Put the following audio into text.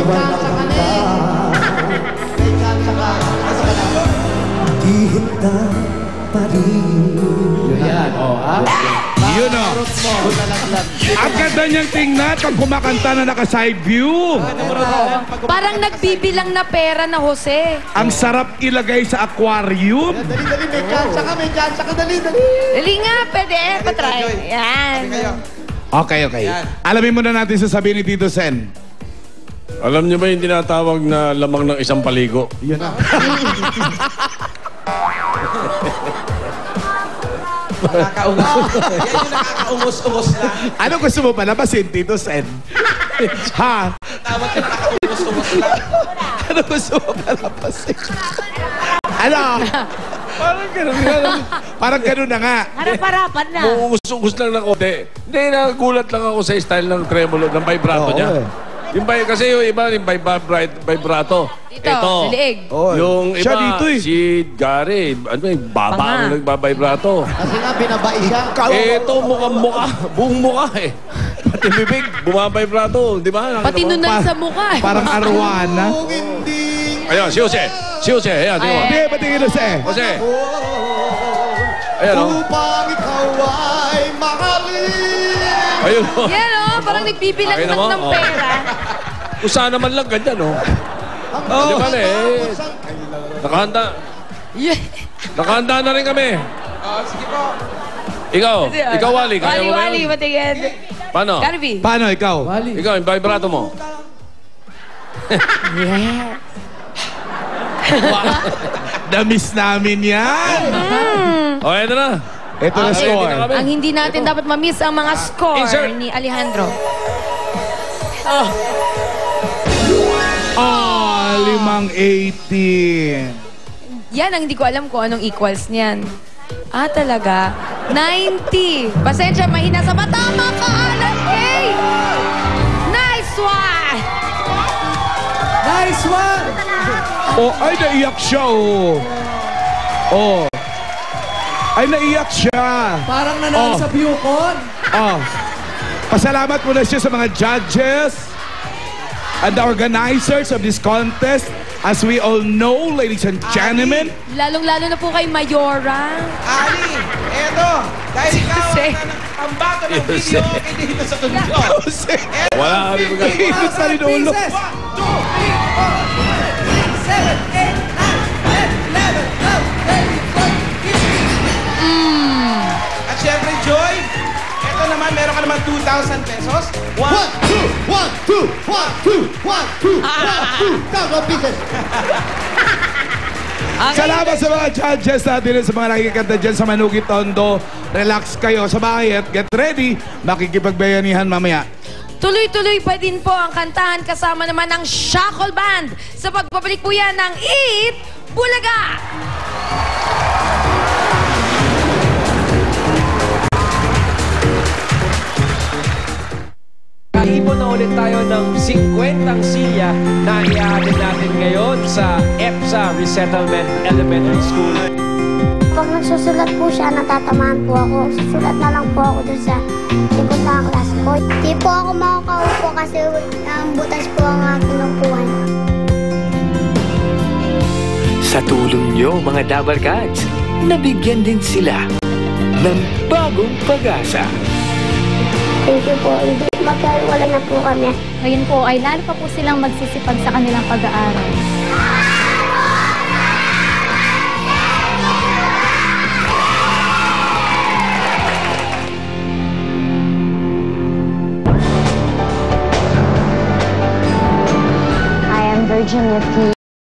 chance ka na eh. May chance ka. Asa ka na? Kita pa rin. Yun yan, o ha? Yun o. Ang ganda niyang tingnan pag kumakanta na naka-side view. Parang nagbibilang na pera na Jose. Ang sarap ilagay sa aquarium. Dali, dali, may chance ka, may chance ka, dali, dali. Dali nga, pwede eh, patry. Yan. Okay. Alamin muna natin sasabihin ni Tito Sen. Alam niyo ba yung tinatawag na lamang ng isang paligo? Yun na. Nakakaungos. Yan yung nakakaungos-ungos lang. Ano gusto mo palabasin, Tito Sen? Ha? Tawag yung nakakaungos-ungos lang. Ano gusto mo palabasin? Ano? Parang ganun na nga. Harap-harapan na. Umus-umus lang ng konti. Hindi, nagulat lang ako sa style ng tremolo, ng vibrato niya. Yung kasi yung iba, yung vibrato. Ito, sa liig. Yung iba, Siya dito eh. si Gary, ano yung baba ang nagbabibrato. Kasi nga, binabai siya. Ito, mukhang-mukha. Buong mukha eh. Pati bibig, bumabibrato. Di ba? Pati nunal sa mukha eh. Parang arwana. Kung hindi... Ayan, si Jose. Si Jose, ayan, di ba? Hindi, patingin na siya. Jose. Ayan, o. Upang ikaw ay mahalin. Ayun, o. Yan o, parang nagbibilang Akin lang naman, ng oh. pera. Kung saan naman lang ganyan, o. Di ba, nakahanda. Nakahanda na rin kami. Sige po. Ikaw, Wally. Kaya mo ba Wally, yun? matigid. Paano? Garby. Paano ikaw? Ikaw, yung vibrato mo. Na-miss namin yan. O, eto na. Ito na score. Ang hindi natin dapat ma-miss ang mga score Insert. ni Alejandro. 580. Yan ang hindi ko alam kung anong equals niyan. Talaga? 90. Pasensya, mahina sa mata. Tama ka, Alan K. Nice one! Nice one! Ay, naiyak siya, Ay, naiyak siya. Parang nanalo sa Bucon. Pasalamat muna siya sa mga judges and the organizers of this contest. As we all know, ladies and gentlemen. Lalong-lalo na po kay Mayora. Ali, eto. Dahil ikaw ang pambato ng video dito sa studio. Wala kami magagawa. Init sa rin ulo. 1, 2, 3, 4, 5, 6, 7, 8, 9, 10, 11, 12, 13, 14, 15. At syempre, Joy, eto naman, meron ka naman 2,000 pesos. 1, 2, 1, 2, 1, 2, 1, 2, 1, 2. Count of pieces. Salamat sa mga judges natin at sa mga nakikita dyan sa Manuki Tondo. Relax kayo sa bahay at get ready. Makikipagbayanihan mamaya. Tuloy-tuloy pa din po ang kantahan kasama naman ng Shackle Band sa pagbabalik po yan ng Eat Bulaga! Kaipon na ulit tayo ng 50 silya na iaatin natin ngayon sa EPSA Resettlement Elementary School. Pag nagsusulat po siya, natatamaan po ako. Susulat na lang po ako dun sa likod ng class ko. Di po ako makakaupo kasi butas po ang aking upuan. Sa tulong niyo, mga Dabarkads, nabigyan din sila ng bagong pag-asa. Thank you po. Magkawala na po kami. Ngayon po ay lalo pa po silang magsisipag sa kanilang pag-aaral. I am Virginia P.